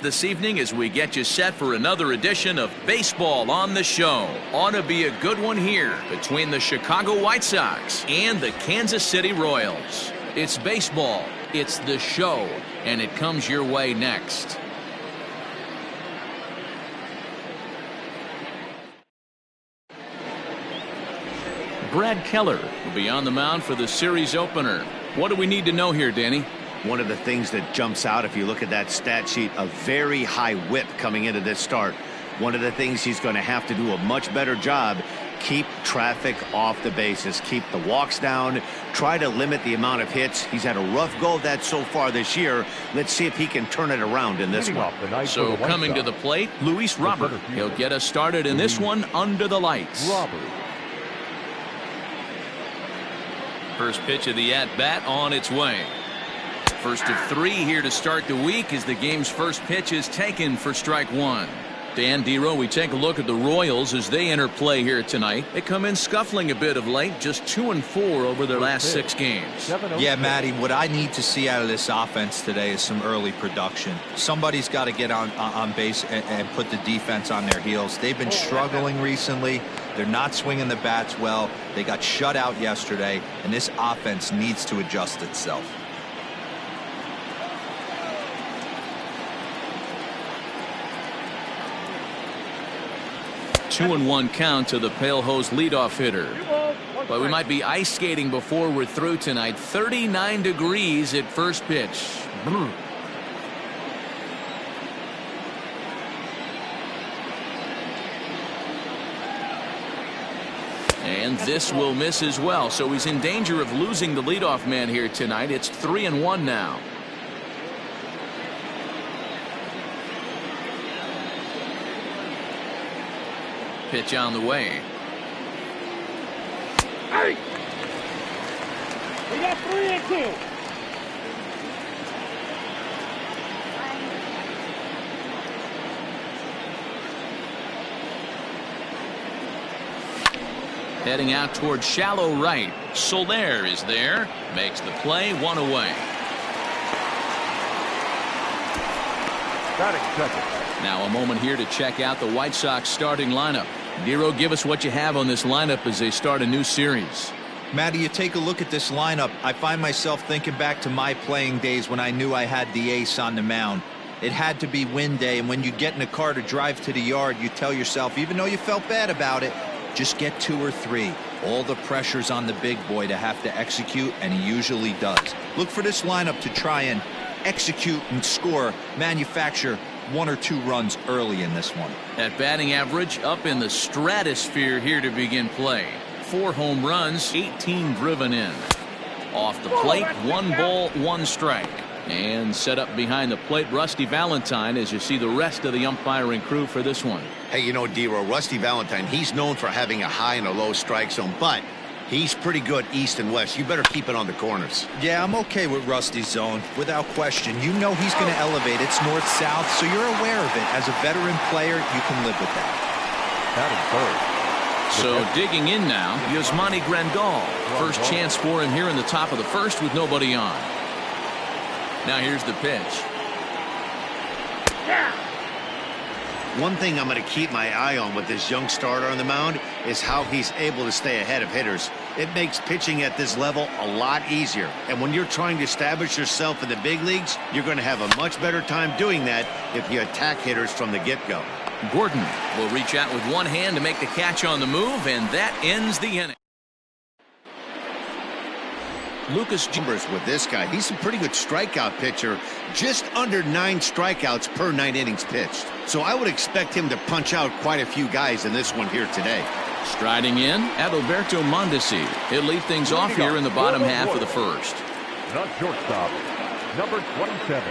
This evening as we get you set for another edition of Baseball on the Show. Ought to be a good one here between the Chicago White Sox and the Kansas City Royals. It's baseball, it's the show, and it comes your way next. Brad Keller will be on the mound for the series opener. What do we need to know here, Danny? One of the things that jumps out if you look at that stat sheet, a very high whip coming into this start. One of the things he's going to have to do a much better job, keep traffic off the bases, keep the walks down, try to limit the amount of hits. He's had a rough go of that so far this year. Let's see if he can turn it around in this one. So coming to the plate, Luis Robert. He'll get us started in this one under the lights. First pitch of the at-bat on its way. First of three here to start the week as the game's first pitch is taken for strike one. Dan Dero, we take a look at the Royals as they enter play here tonight. They come in scuffling a bit of late, just 2-4 over their last 6 games. Yeah, Matty, what I need to see out of this offense today is some early production. Somebody's got to get on base and put the defense on their heels. They've been struggling recently. They're not swinging the bats well. They got shut out yesterday, and this offense needs to adjust itself. 2-1 count to the Pale Hose leadoff hitter. But we might be ice skating before we're through tonight. 39 degrees at first pitch. And this will miss as well. So he's in danger of losing the leadoff man here tonight. It's 3-1 now. Pitch on the way. Hey! We got 3-2. Heading out towards shallow right. Soler is there. Makes the play, 1 away. Batting second. Now a moment here to check out the White Sox starting lineup. Dero, give us what you have on this lineup as they start a new series. Matty, you take a look at this lineup. I find myself thinking back to my playing days when I knew I had the ace on the mound. It had to be win day, and when you get in a car to drive to the yard, you tell yourself, even though you felt bad about it, just get 2 or 3. All the pressure's on the big boy to have to execute, and he usually does. Look for this lineup to try and execute and score, manufacture 1 or 2 runs early in this one. That batting average up in the stratosphere here to begin play. 4 home runs, 18 driven in. Off the plate, 1 ball, 1 strike. And set up behind the plate, Rusty Valentine, as you see the rest of the umpiring crew for this one. Hey, you know, Dero, Rusty Valentine, he's known for having a high and a low strike zone, but he's pretty good east and west. You better keep it on the corners. Yeah, I'm okay with Rusty's zone, without question. You know he's going to elevate. It's north-south, so you're aware of it. As a veteran player, you can live with that. So digging in now, Yasmani Grandal. First chance for him here in the top of the first with nobody on. Now here's the pitch. One thing I'm going to keep my eye on with this young starter on the mound is how he's able to stay ahead of hitters. It makes pitching at this level a lot easier. And when you're trying to establish yourself in the big leagues, you're going to have a much better time doing that if you attack hitters from the get-go. Gordon will reach out with one hand to make the catch on the move, and that ends the inning. Lucas Chambers with this guy. He's a pretty good strikeout pitcher, just under 9 strikeouts per 9 innings pitched. So I would expect him to punch out quite a few guys in this one here today. Striding in, Adalberto Mondesi. He'll lead things off here in the bottom half of the first. Not shortstop, number 27.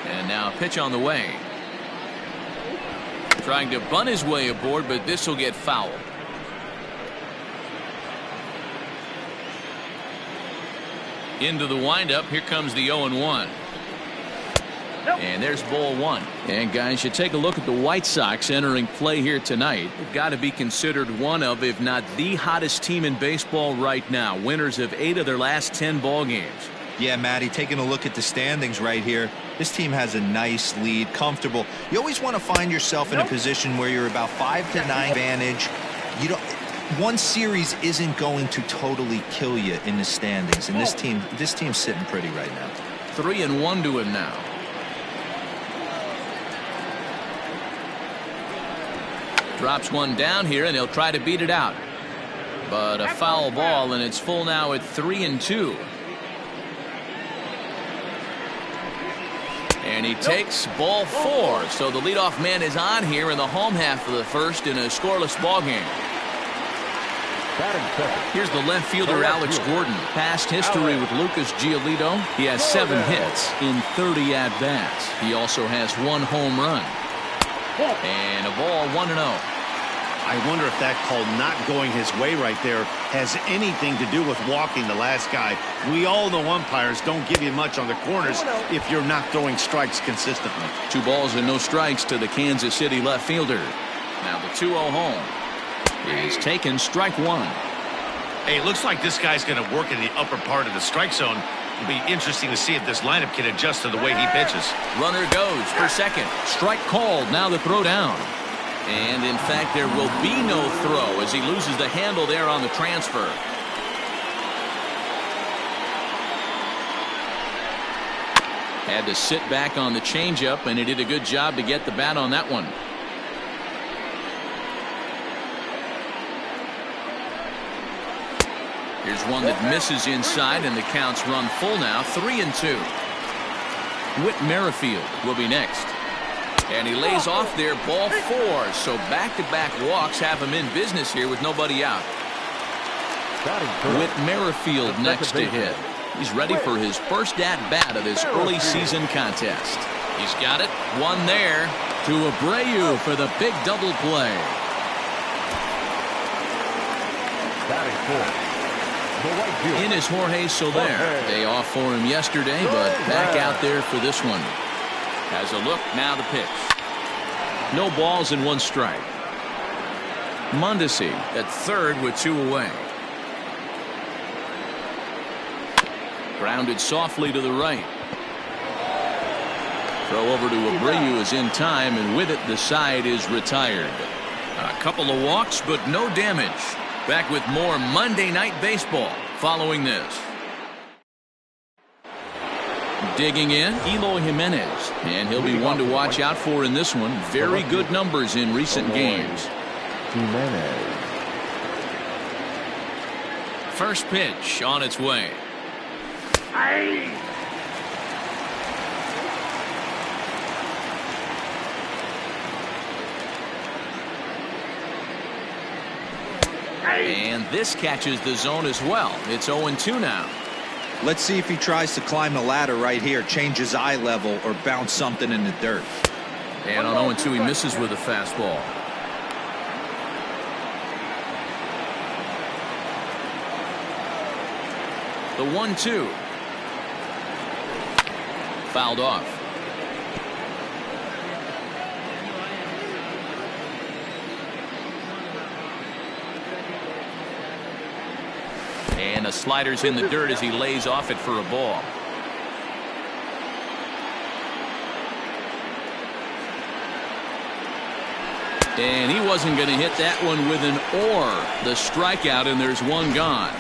And now a pitch on the way. Trying to bunt his way aboard, but this will get fouled. Into the windup. Here comes the 0-1. And there's ball 1. And guys, you take a look at the White Sox entering play here tonight. They've got to be considered one of, if not the hottest team in baseball right now. Winners of 8 of their last 10 ball games. Yeah, Matty, taking a look at the standings right here, this team has a nice lead, comfortable. You always want to find yourself in a position where you're about 5 to 9 advantage. You don't. One series isn't going to totally kill you in the standings, and this team's sitting pretty right now. 3-1 to him now. Drops one down here, and he'll try to beat it out. But a foul ball, and it's full now at 3-2. And he takes ball 4. So the leadoff man is on here in the home half of the first in a scoreless ball game. Here's the left fielder, Alex Gordon. Past history with Lucas Giolito. He has 7 hits in 30 at-bats. He also has 1 home run. And a ball 1-0. I wonder if that call not going his way right there has anything to do with walking the last guy. We all know umpires don't give you much on the corners if you're not throwing strikes consistently. 2 balls and no strikes to the Kansas City left fielder. Now the 2-0 home is taken, strike 1. Hey, it looks like this guy's going to work in the upper part of the strike zone. It'll be interesting to see if this lineup can adjust to the way he pitches. Runner goes for second. Strike called. Now the throw down. And in fact, there will be no throw as he loses the handle there on the transfer. Had to sit back on the changeup, and he did a good job to get the bat on that one. Here's one that misses inside, and the count's run full now, 3-2. Whit Merrifield will be next. And he lays off there, ball 4. So back-to-back walks have him in business here with nobody out. Whit Merrifield next to hit. He's ready for his first at-bat of this early season contest. He's got it. One there to Abreu for the big double play. In is Jorge Soler. Day off for him yesterday, but back out there for this one. Has a look, now the pitch. No balls and 1 strike. Mondesi at third with 2 away. Grounded softly to the right. Throw over to Abreu is in time, and with it the side is retired. A couple of walks, but no damage. Back with more Monday Night Baseball following this. Digging in, Eloy Jimenez, and he'll be one to watch out for in this one. Very good numbers in recent games. Jimenez. First pitch on its way. And this catches the zone as well. It's 0-2 now. Let's see if he tries to climb the ladder right here, change his eye level, or bounce something in the dirt. And on 0-2, he misses with a fastball. The 1-2. Fouled off. And the slider's in the dirt as he lays off it for a ball. And he wasn't going to hit that one with an or. The strikeout, and there's one gone.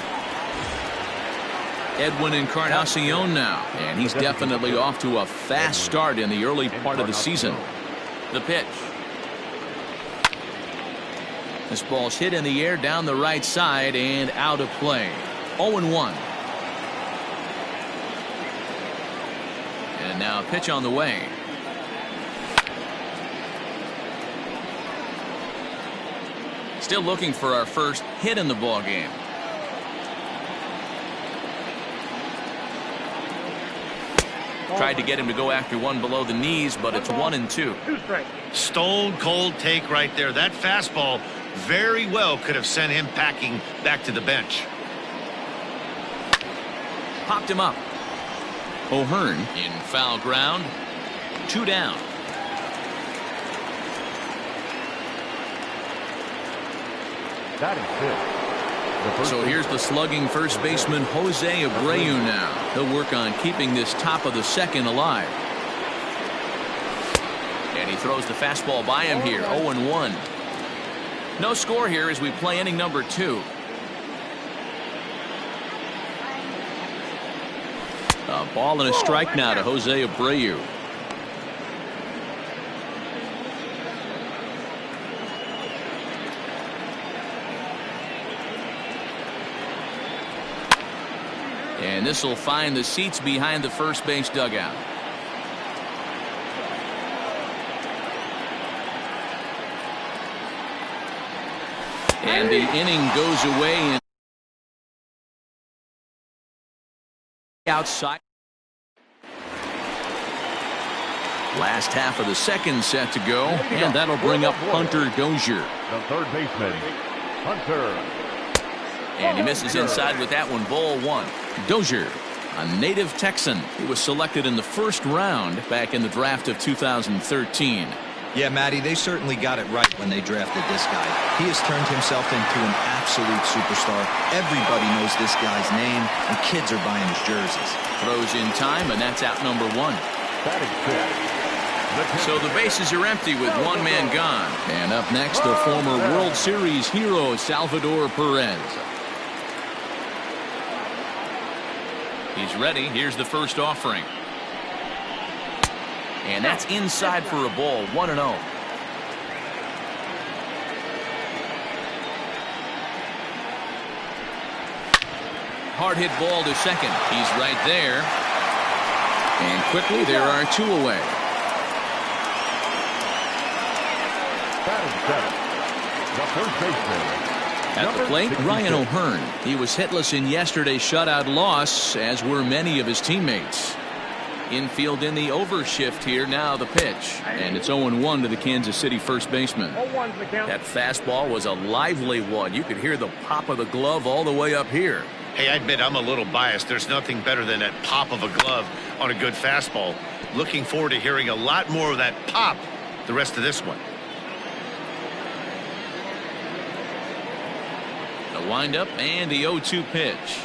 Edwin Encarnacion now, and he's definitely off to a fast start in the early part of the season. The pitch. This ball's hit in the air down the right side and out of play. 0-1. And now a pitch on the way. Still looking for our first hit in the ball game. Tried to get him to go after one below the knees, but it's 1-2. Stone cold take right there. That fastball very well could have sent him packing back to the bench. Popped him up. O'Hearn in foul ground. 2 down. Batting fifth, So here's the slugging first baseman Jose Abreu now. He'll work on keeping this top of the second alive. And he throws the fastball by him here. 0-1. No score here as we play inning number 2. A ball and a strike now to Jose Abreu. And this will find the seats behind the first base dugout. And the inning goes away and outside. Last half of the second set to go, and that'll bring up Hunter Dozier. The third baseman, Hunter. And he misses inside with that one. Ball 1. Dozier, a native Texan. He was selected in the first round back in the draft of 2013. Yeah, Matty, they certainly got it right when they drafted this guy. He has turned himself into an absolute superstar. Everybody knows this guy's name, and kids are buying his jerseys. Throws in time, and that's out number 1. So the bases are empty with one man gone. And up next, the former World Series hero, Salvador Perez. He's ready. Here's the first offering. And that's inside for a ball. 1-0. Hard hit ball to second. He's right there. And quickly there are 2 away. The first baseman. At the plate, Ryan O'Hearn. He was hitless in yesterday's shutout loss, as were many of his teammates. Infield in the overshift here. Now the pitch. And it's 0-1 to the Kansas City first baseman. That fastball was a lively one. You could hear the pop of the glove all the way up here. Hey, I admit I'm a little biased. There's nothing better than that pop of a glove on a good fastball. Looking forward to hearing a lot more of that pop the rest of this one. The windup and the 0-2 pitch.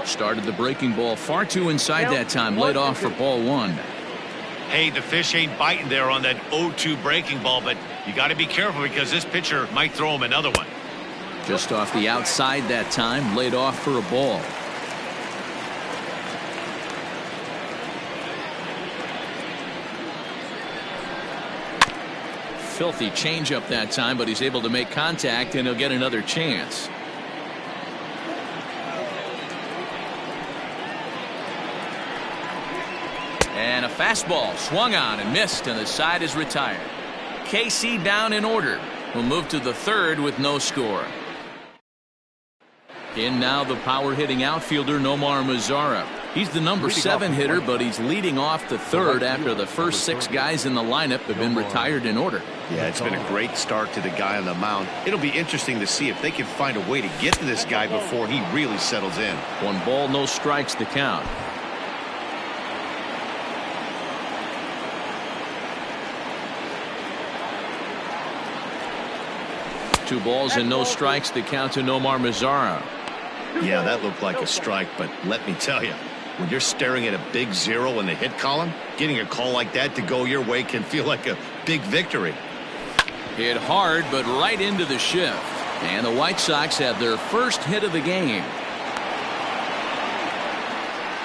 Started the breaking ball far too inside that time. Laid off for ball 1. Hey, the fish ain't biting there on that 0-2 breaking ball, but you got to be careful because this pitcher might throw him another one. Just off the outside that time. Laid off for a ball. Filthy changeup that time, but he's able to make contact, and he'll get another chance. And a fastball swung on and missed, and the side is retired. KC down in order. We'll move to the third with no score. In now the power hitting outfielder Nomar Mazara. He's the number 7 hitter, but he's leading off the third after the first 6 guys in the lineup have been retired in order. Yeah, it's been a great start to the guy on the mound. It'll be interesting to see if they can find a way to get to this guy before he really settles in. 1 ball, no strikes the count. Two balls and no strikes the count to Nomar Mazara. Yeah, that looked like a strike, but let me tell you, when you're staring at a big 0 in the hit column, getting a call like that to go your way can feel like a big victory. Hit hard, but right into the shift. And the White Sox have their first hit of the game.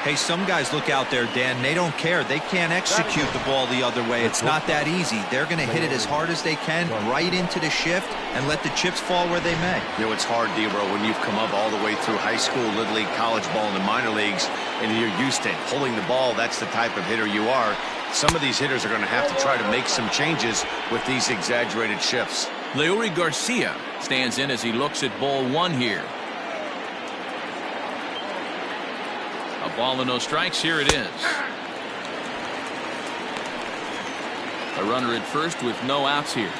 Hey, some guys look out there, Dan, they don't care. They can't execute the ball the other way. It's not that easy. They're going to hit it as hard as they can, right into the shift, and let the chips fall where they may. You know, it's hard, Debro, when you've come up all the way through high school, little league, college ball, and the minor leagues, and you're used to pulling the ball. That's the type of hitter you are. Some of these hitters are going to have to try to make some changes with these exaggerated shifts. Leury Garcia stands in as he looks at ball 1 here. A ball and no strikes. Here it is. A runner at first with no outs here.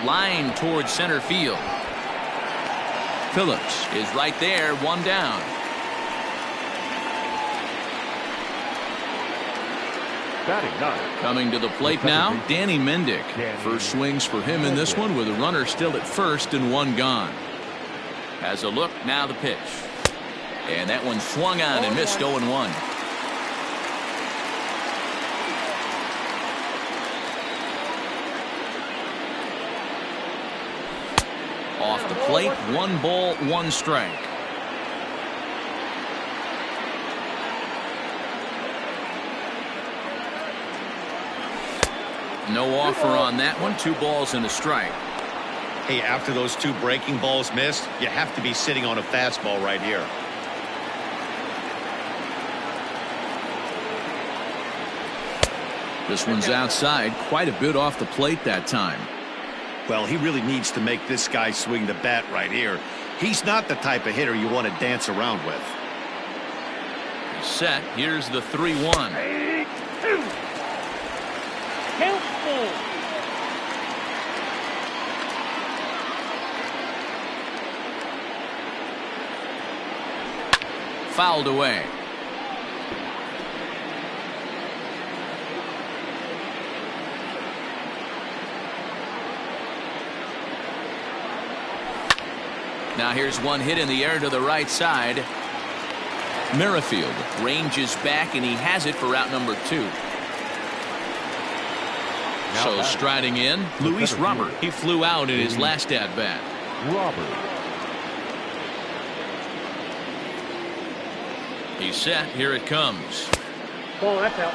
Line towards center field. Phillips is right there, 1 down. Batting ninth. Coming to the plate now, Danny Mendick. First swings for him in this one with a runner still at first and one gone. Has a look, now the pitch. And that one swung on and missed 0-1. Off the plate, 1 ball, 1 strike. No offer on that one. 2 balls and a strike. Hey, after those 2 breaking balls missed, you have to be sitting on a fastball right here. This one's outside, quite a bit off the plate that time. Well, he really needs to make this guy swing the bat right here. He's not the type of hitter you want to dance around with. Set. Here's the 3-1. Fouled away. Now here's one hit in the air to the right side. Merrifield ranges back and he has it for route number 2. So striding in, Luis Robert. He flew out in his last at bat. Robert. He's set. Here it comes. Ball, that's out.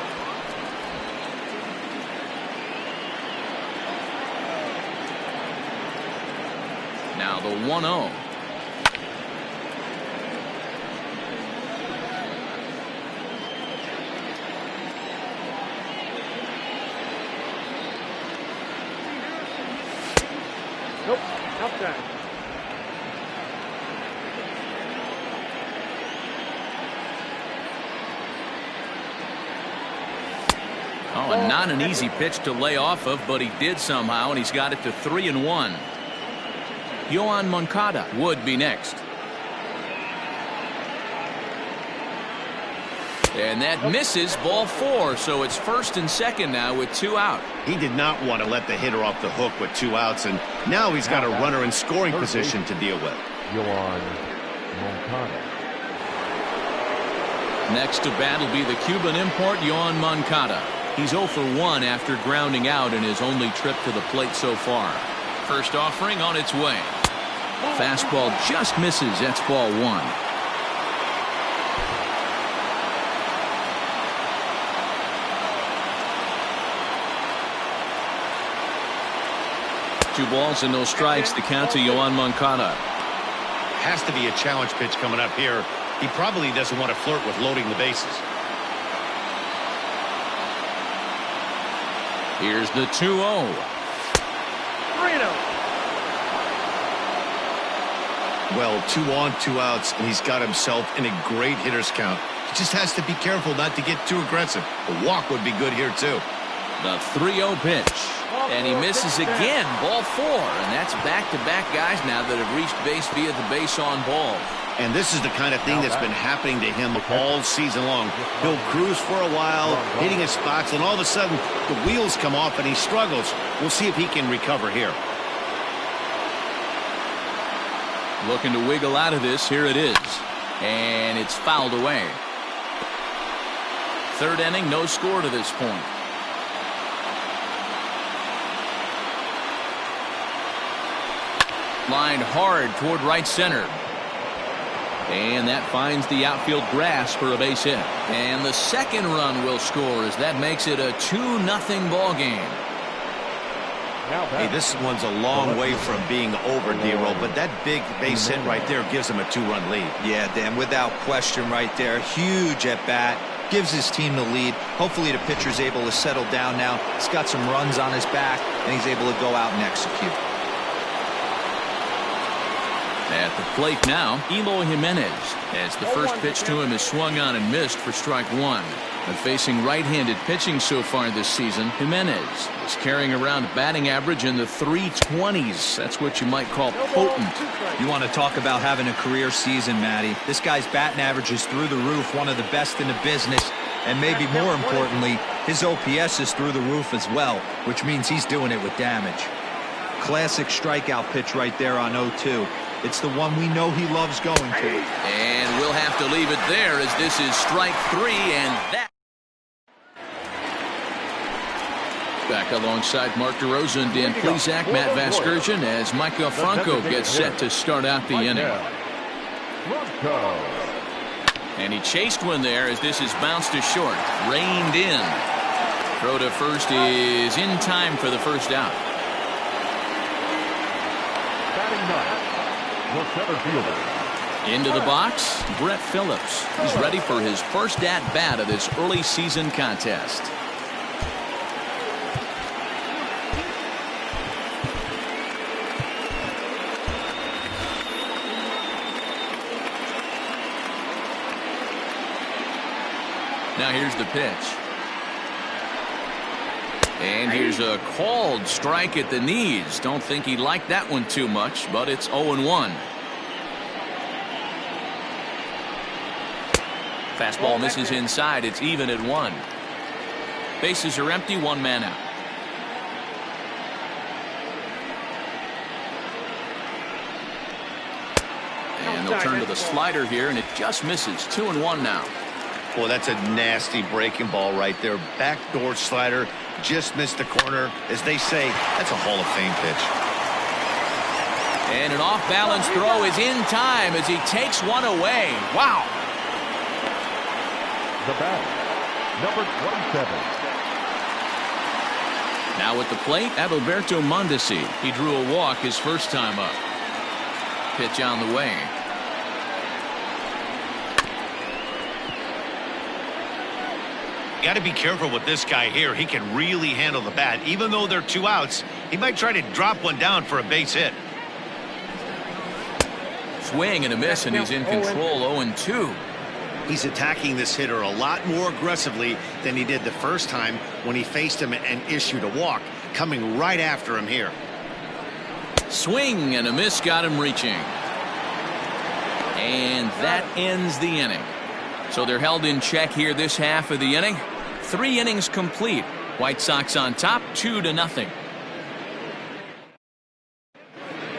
Now the 1-0. Nope, outside. Oh, and not an easy pitch to lay off of, but he did somehow, and he's got it to 3-1. Yoan Moncada would be next. And that misses, ball 4, so it's first and second now with 2 out. He did not want to let the hitter off the hook with 2 outs, and now he's got a runner in scoring position to deal with. Yoan Moncada. Next to bat will be the Cuban import, Yoan Moncada. He's 0 for 1 after grounding out in his only trip to the plate so far. First offering on its way. Fastball just misses. That's ball 1. Two balls and no strikes to count to Yoan Moncada. Has to be a challenge pitch coming up here. He probably doesn't want to flirt with loading the bases. Here's the 2-0. 3-0. Well, 2 on, 2 outs, and he's got himself in a great hitter's count. He just has to be careful not to get too aggressive. A walk would be good here, too. The 3-0 pitch. And he misses again. Ball 4. And that's back-to-back guys now that have reached base via the base on ball. And this is the kind of thing that's been happening to him all season long. He'll cruise for a while, hitting his spots, and all of a sudden the wheels come off and he struggles. We'll see if he can recover here. Looking to wiggle out of this. Here it is. And it's fouled away. Third inning, no score to this point. Lined hard toward right center. And that finds the outfield grass for a base hit. And the second run will score as that makes it a 2-0 ball game. Hey, this one's a long way from being over, D-Roll, but that big base hit right there gives him a 2-run lead. Yeah, Dan, without question right there. Huge at bat. Gives his team the lead. Hopefully the pitcher's able to settle down now. He's got some runs on his back, and he's able to go out and execute. At the plate now, Eloy Jimenez, as the first pitch to him is swung on and missed for strike 1. But facing right-handed pitching so far this season, Jimenez is carrying around a batting average in the 320s. That's what you might call potent. You want to talk about having a career season, Matty. This guy's batting average is through the roof, one of the best in the business, And maybe more importantly, his OPS is through the roof as well, which means he's doing it with damage. Classic strikeout pitch right there on 0-2. It's the one we know he loves going to. And we'll have to leave it there as this is strike 3, and that. Back alongside Mark DeRosa and Dan Plesac, Matt Vasgersian, as Micah Franco gets set to start out the inning. And he chased one there as this is bounced to short. Reined in. Throw to first is in time for the first out. The center fielder. Into the box, Brett Phillips. He's ready for his first at-bat of this early season contest. Now here's the pitch. And here's a called strike at the knees. Don't think he liked that one too much, but it's 0-1. Fastball misses inside. It's even at 1. Bases are empty, 1 man out. And they'll turn to the slider here, and it just misses. 2-1 now. Boy, that's a nasty breaking ball right there. Backdoor slider, just missed the corner. As they say, that's a Hall of Fame pitch. And an off-balance throw is in time as he takes one away. Wow. The batter, number 27. Now at the plate, Adalberto Mondesi. He drew a walk his first time up. Pitch on the way. Got to be careful with this guy here. He can really handle the bat. Even though they're 2 outs, he might try to drop one down for a base hit. Swing and a miss, and he's in control. 0-2. He's attacking this hitter a lot more aggressively than he did the first time when he faced him and issued a walk. Coming right after him here. Swing and a miss, got him reaching. And that ends the inning. So they're held in check here this half of the inning. 3 innings complete. White Sox on top, 2-0.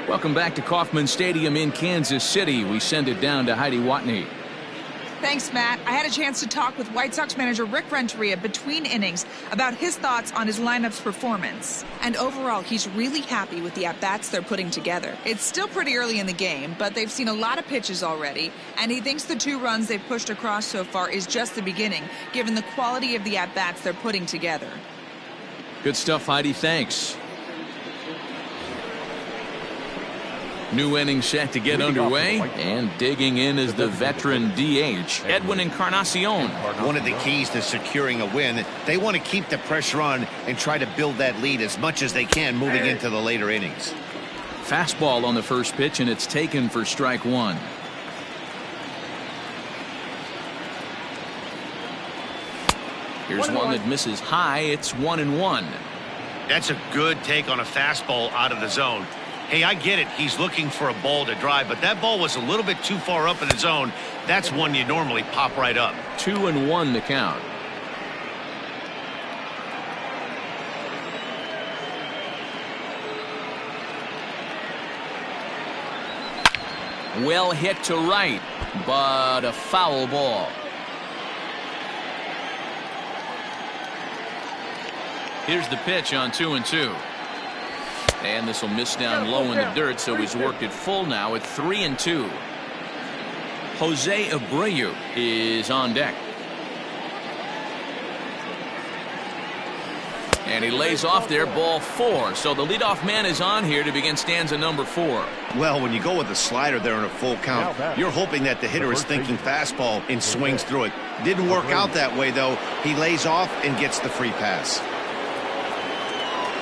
Welcome back to Kauffman Stadium in Kansas City. We send it down to Heidi Watney. Thanks, Matt. I had a chance to talk with White Sox manager Rick Renteria between innings about his thoughts on his lineup's performance. And overall, he's really happy with the at-bats they're putting together. It's still pretty early in the game, but they've seen a lot of pitches already, and he thinks the 2 runs they've pushed across so far is just the beginning, given the quality of the at-bats they're putting together. Good stuff, Heidi. Thanks. New inning set to get underway, and digging in is the veteran DH, Edwin Encarnacion. One of the keys to securing a win, they want to keep the pressure on and try to build that lead as much as they can moving into the later innings. Fastball on the first pitch, and it's taken for strike 1. Here's one that misses high. It's 1-1. That's a good take on a fastball out of the zone. Hey, I get it. He's looking for a ball to drive, but that ball was a little bit too far up in the zone. That's one you normally pop right up. 2-1 the count. Well hit to right, but a foul ball. Here's the pitch on 2-2. And this will miss down low in the dirt, so he's worked it full now at 3-2. Jose Abreu is on deck. And he lays off there, ball 4. So the leadoff man is on here to begin stanza number 4. Well, when you go with a slider there in a full count, you're hoping that the hitter is thinking fastball and swings through it. Didn't work out that way, though. He lays off and gets the free pass.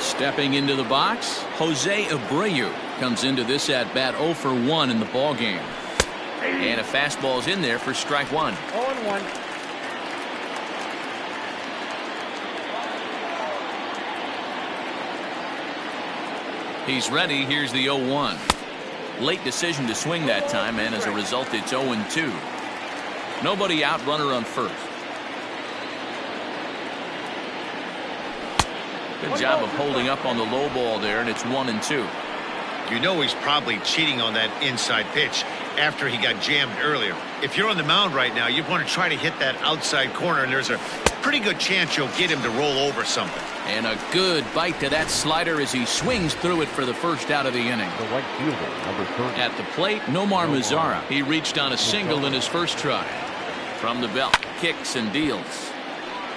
Stepping into the box, Jose Abreu comes into this at-bat 0 for 1 in the ballgame. And a fastball's in there for strike 1. 0-1. He's ready. Here's the 0-1. Late decision to swing that time, and as a result, it's 0-2. Nobody out, runner on first. Good job of holding up on the low ball there, and it's 1-2. You know he's probably cheating on that inside pitch after he got jammed earlier. If you're on the mound right now, you want to try to hit that outside corner, and there's a pretty good chance you'll get him to roll over something. And a good bite to that slider as he swings through it for the first out of the inning. The right fielder, number 30. At the plate, Nomar Mazara. He reached on a single in his first try. From the belt, kicks and deals.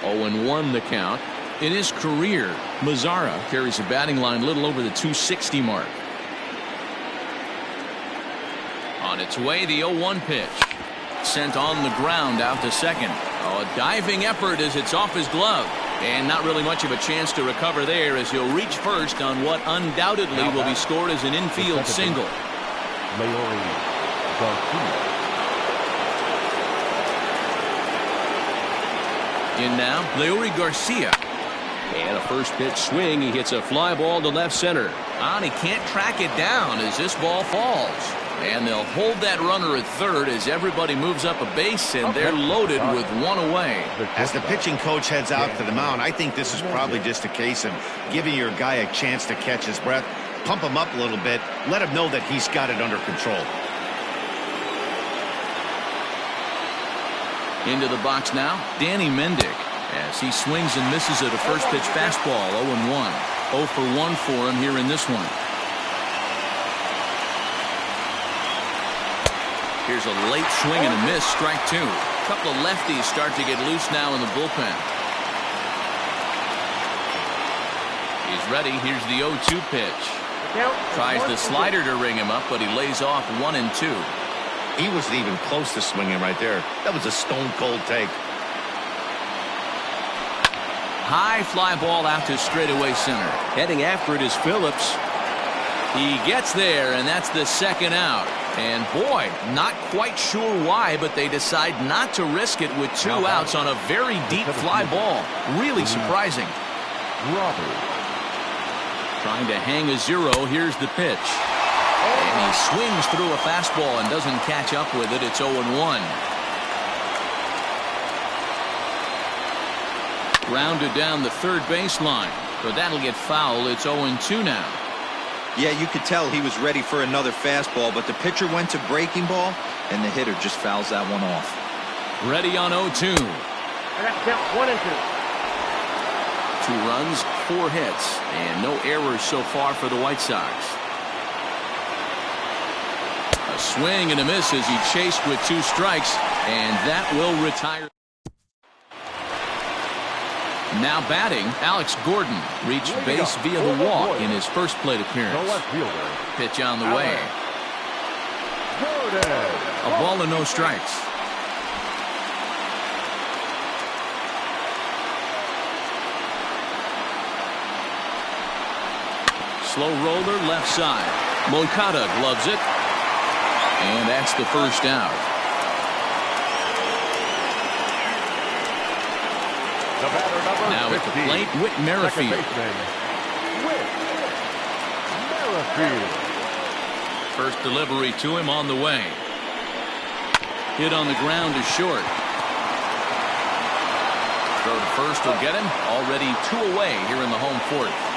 0-1 the count. In his career, Mazara carries a batting line little over the 260 mark. On its way, the 0-1 pitch. Sent on the ground out to second. Oh, a diving effort as it's off his glove. And not really much of a chance to recover there as he'll reach first on what undoubtedly will be scored as an infield single. Leury Garcia. In now, Leury Garcia. And a first pitch swing. He hits a fly ball to left center. And he can't track it down as this ball falls. And they'll hold that runner at third as everybody moves up a base, and they're loaded with one away. As the pitching coach heads out to the mound, I think this is probably just a case of giving your guy a chance to catch his breath, pump him up a little bit, let him know that he's got it under control. Into the box now, Danny Mendick, as he swings and misses at a first pitch fastball. 0-1. 0 for 1 for him here in this one. Here's a late swing and a miss, strike 2. A couple of lefties start to get loose now in the bullpen. He's ready. Here's the 0-2 pitch. Tries the slider to ring him up, but he lays off 1-2. He wasn't even close to swinging right there. That was a stone-cold take. High fly ball out to straightaway center. Heading after it is Phillips. He gets there, and that's the second out. And boy, not quite sure why, but they decide not to risk it with 2 outs on a very deep fly ball. Really surprising. Robert. Trying to hang a 0. Here's the pitch. And he swings through a fastball and doesn't catch up with it. It's 0-1. Grounded down the third baseline, but that'll get foul. It's 0-2 now. Yeah, you could tell he was ready for another fastball, but the pitcher went to breaking ball, and the hitter just fouls that one off. Ready on 0-2. I got to count 1 and 2 runs, 4 hits, and no errors so far for the White Sox. A swing and a miss as he chased with 2 strikes, and that will retire. Now batting, Alex Gordon reached base via the walk in his first plate appearance. Pitch on the way. A ball and no strikes. Slow roller left side. Moncada gloves it. And that's the first out. Now at the plate, Whit Merrifield. First delivery to him on the way. Hit on the ground is short. Throw to first will get him. Already 2 away here in the home 4th.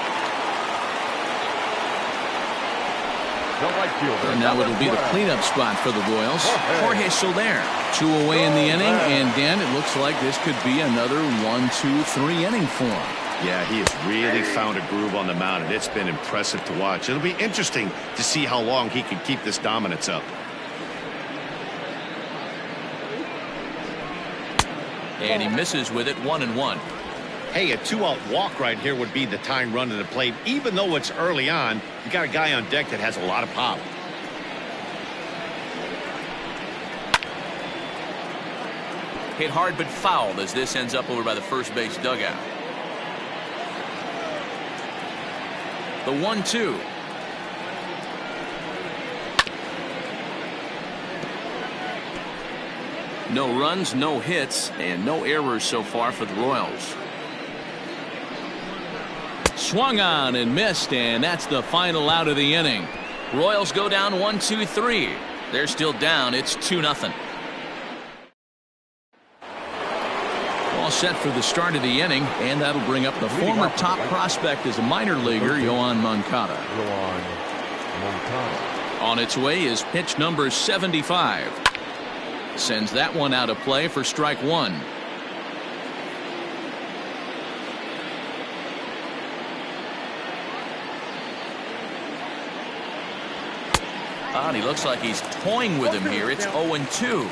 And now it'll be the cleanup spot for the Royals. Jorge Soler. 2 away in the inning, and Dan, it looks like this could be another 1-2-3 inning for him. Yeah, he has really found a groove on the mound, and it's been impressive to watch. It'll be interesting to see how long he can keep this dominance up. And he misses with it, 1-1. Hey, a 2-out walk right here would be the tying run to the plate. Even though it's early on, you got a guy on deck that has a lot of pop. Hit hard but fouled as this ends up over by the first base dugout. The 1-2. No runs, no hits, and no errors so far for the Royals. Swung on and missed, and that's the final out of the inning. Royals go down 1-2-3. They're still down. It's 2-0. All set for the start of the inning, and that'll bring up the former top prospect as a minor leaguer, Yoán Moncada. On its way is pitch number 75. Sends that one out of play for strike one. And he looks like he's toying with him here. It's 0-2.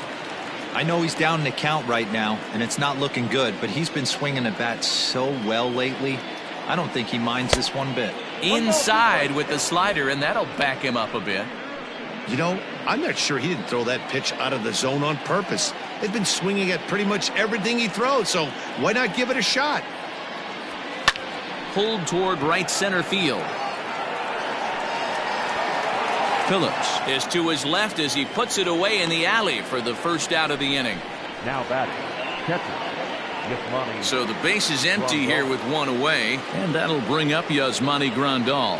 I know he's down in the count right now, and it's not looking good, but he's been swinging the bat so well lately. I don't think he minds this one bit. Inside with the slider, and that'll back him up a bit. You know, I'm not sure he didn't throw that pitch out of the zone on purpose. They've been swinging at pretty much everything he throws, so why not give it a shot? Pulled toward right center field. Phillips is to his left as he puts it away in the alley for the first out of the inning. Now batting, catcher, Yasmani. So the base is empty here with one away, and that'll bring up Yasmani Grandal.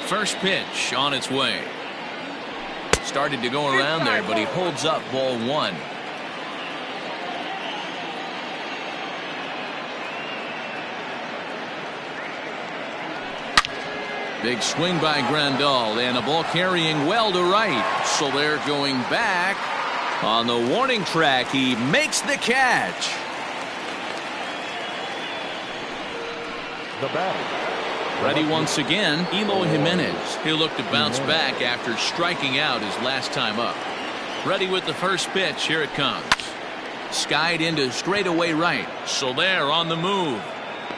First pitch on its way. Started to go around there, but he holds up ball one. Big swing by Grandal, and a ball carrying well to right. Soler going back. On the warning track, he makes the catch. The batter. Ready once again, Eloy Jimenez. He'll look to bounce back after striking out his last time up. Ready with the first pitch. Here it comes. Skied into straightaway right. Soler on the move.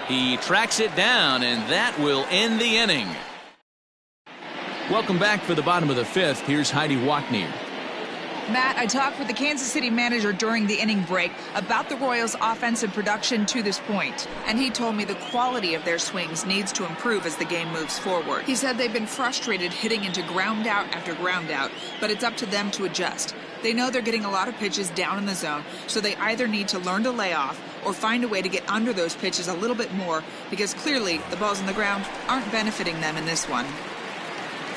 He tracks it down, and that will end the inning. Welcome back for the bottom of the fifth. Here's Heidi Watney. Matt, I talked with the Kansas City manager during the inning break about the Royals' offensive production to this point, and he told me the quality of their swings needs to improve as the game moves forward. He said they've been frustrated hitting into ground out after ground out, but it's up to them to adjust. They know they're getting a lot of pitches down in the zone, so they either need to learn to lay off or find a way to get under those pitches a little bit more, because clearly the balls on the ground aren't benefiting them in this one.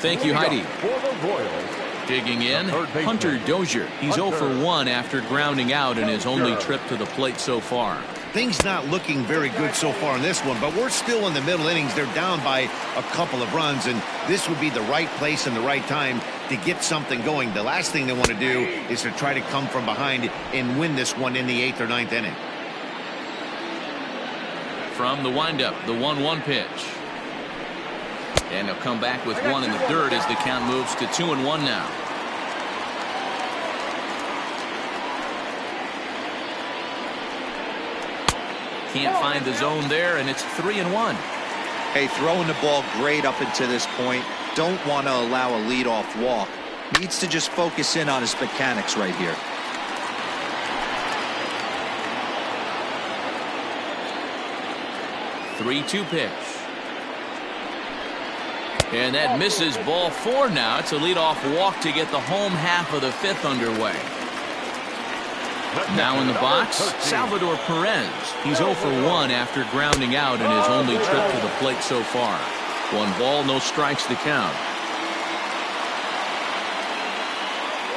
Thank you, Heidi. For the Royals. Digging in, Hunter Dozier. He's 0 for 1 after grounding out in his only trip to the plate so far. Things not looking very good so far in this one, but we're still in the middle innings. They're down by a couple of runs, and this would be the right place and the right time to get something going. The last thing they want to do is to try to come from behind and win this one in the 8th or 9th inning. From the windup, the 1-1 pitch. And he'll come back with one in the third as the count moves to 2-1 now. Can't find the zone there, and it's 3-1. Hey, throwing the ball great up until this point. Don't want to allow a leadoff walk. Needs to just focus in on his mechanics right here. Three-two pitch. And that misses ball 4 now. It's a leadoff walk to get the home half of the 5th underway. Now in the box, Salvador Perez. He's 0 for 1 after grounding out in his only trip to the plate so far. 1 ball, no strikes to count.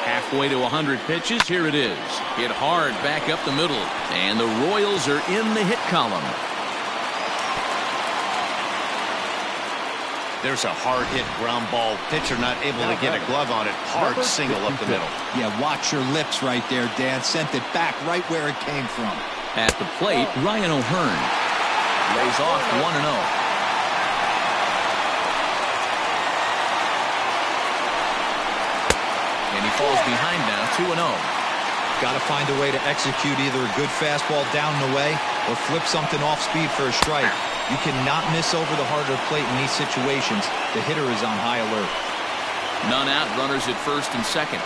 Halfway to 100 pitches, here it is. Hit hard back up the middle, and the Royals are in the hit column. There's a hard hit ground ball. Pitcher not able to get a glove on it. Hard single up the middle. Yeah, watch your lips right there, Dan. Sent it back right where it came from. At the plate, Ryan O'Hearn lays off 1-0. And he falls behind now, 2-0. Got to find a way to execute either a good fastball down the way or flip something off speed for a strike. You cannot miss over the harder plate in these situations. The hitter is on high alert. None out, runners at first and second.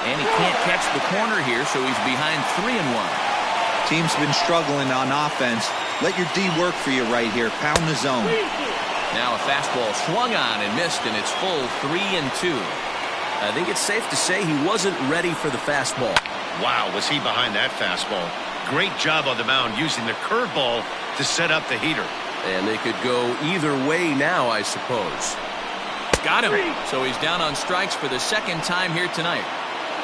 And he can't catch the corner here, so he's behind 3-1. Team's been struggling on offense. Let your D work for you right here. Pound the zone. Now a fastball swung on and missed, and it's full 3-2. I think it's safe to say he wasn't ready for the fastball. Wow, was he behind that fastball. Great job on the mound using the curveball to set up the heater. And they could go either way now, I suppose. Got him. So he's down on strikes for the second time here tonight.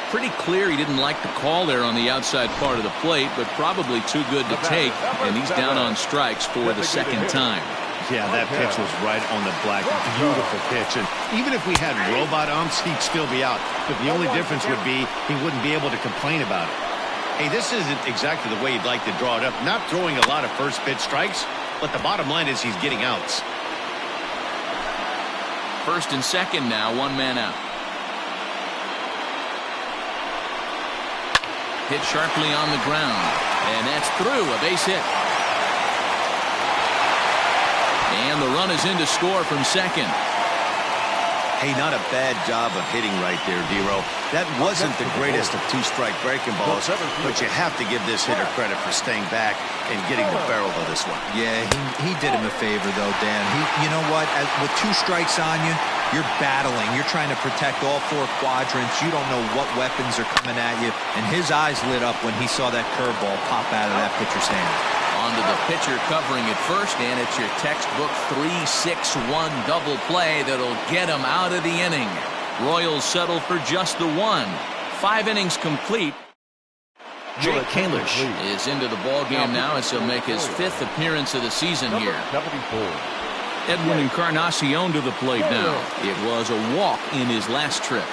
Pretty clear he didn't like the call there on the outside part of the plate, but probably too good to take, and he's down on strikes for the second time. Yeah, that pitch was right on the black. Beautiful pitch. And even if we had robot umps, he'd still be out. But the only difference would be he wouldn't be able to complain about it. Hey, this isn't exactly the way you'd like to draw it up. Not throwing a lot of first pitch strikes, but the bottom line is he's getting outs. First and second now, one man out. Hit sharply on the ground, and that's through, a base hit. And the run is in to score from second. Hey, not a bad job of hitting right there, Dero. That wasn't the greatest of two-strike breaking balls, but you have to give this hitter credit for staying back and getting the barrel of this one. Yeah, he did him a favor, though, Dan. You know what? With 2 strikes on you, you're battling. You're trying to protect all 4 quadrants. You don't know what weapons are coming at you. And his eyes lit up when he saw that curveball pop out of that pitcher's hand. On to the pitcher covering it first, and it's your textbook 3-6-1 double play that'll get him out of the inning. Royals settle for just the 1. 5 innings complete. Jake Kalish is into the ballgame now as he'll make his 5th appearance of the season here. Edwin Encarnacion to the plate now. It was a walk in his last trip.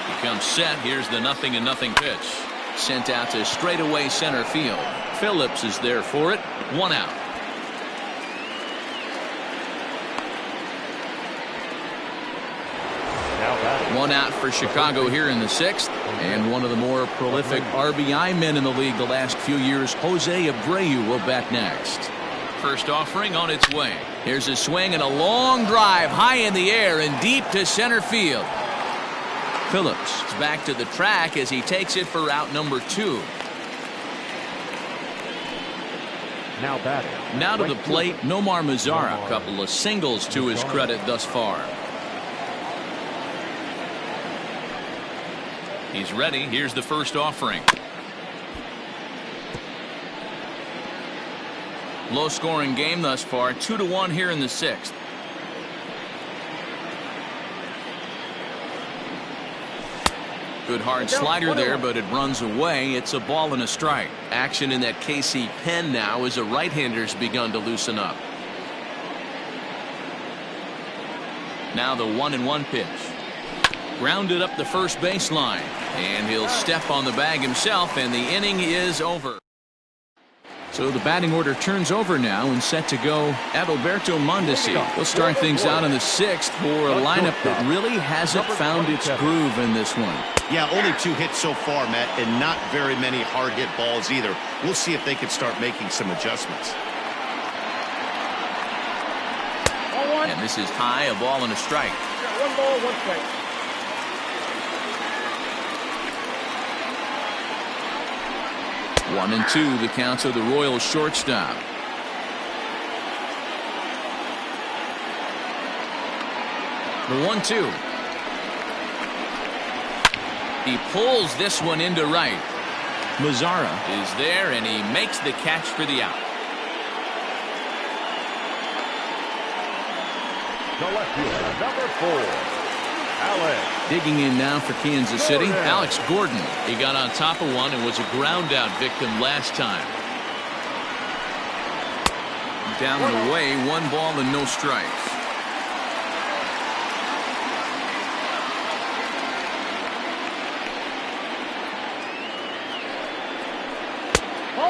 He comes set. Here's the 0-0 pitch. Sent out to straightaway center field. Phillips is there for it. 1 out. One out for Chicago here in the 6th. And one of the more prolific RBI men in the league the last few years, Jose Abreu, will bat next. First offering on its way. Here's a swing and a long drive high in the air and deep to center field. Phillips is back to the track as he takes it for out number 2. Now to the plate, Nomar Mazara. A couple of singles to his credit thus far. He's ready. Here's the first offering. Low scoring game thus far. 2-1 here in the 6th. Good hard slider there, but it runs away. It's a ball and a strike. Action in that KC pen now as the right-hander's begun to loosen up. Now the 1-1 pitch. Grounded up the first baseline. And he'll step on the bag himself, and the inning is over. So the batting order turns over now and set to go Adalberto Mondesi. We'll start things out in the 6th for a lineup that really hasn't found its groove in this one. Yeah, only 2 hits so far, Matt, and not very many hard hit balls either. We'll see if they can start making some adjustments. And this is high, a ball and a strike. 1 ball, 1 strike. One and 2 the counts of the Royals shortstop. The 1-2. He pulls this one into right. Mazara is there, and he makes the catch for the out. The left fielder, number 4. Alex. Digging in now for Kansas City, Alex Gordon. He got on top of one and was a ground out victim last time. Down and away, 1 ball and no strikes.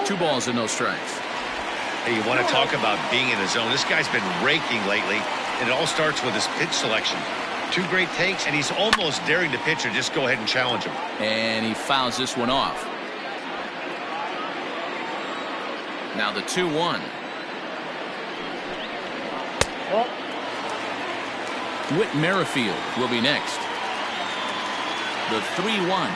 Two balls and no strikes. Hey, you want to talk about being in the zone? This guy's been raking lately, and it all starts with his pitch selection. 2 great takes, and he's almost daring the pitcher just go ahead and challenge him. And he fouls this one off. Now the 2-1. Whit Merrifield will be next. The 3-1.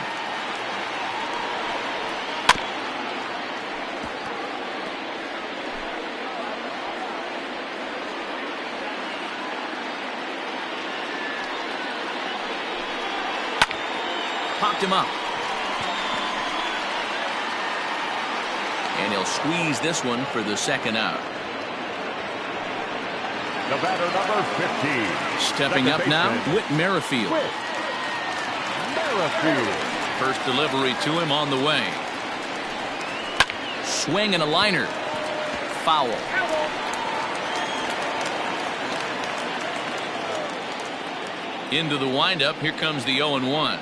Popped him up. And he'll squeeze this one for the second out. The batter, number 15. Stepping up now, Whit Merrifield. Whit Merrifield. First delivery to him on the way. Swing and a liner. Foul. Into the windup. Here comes the 0-1.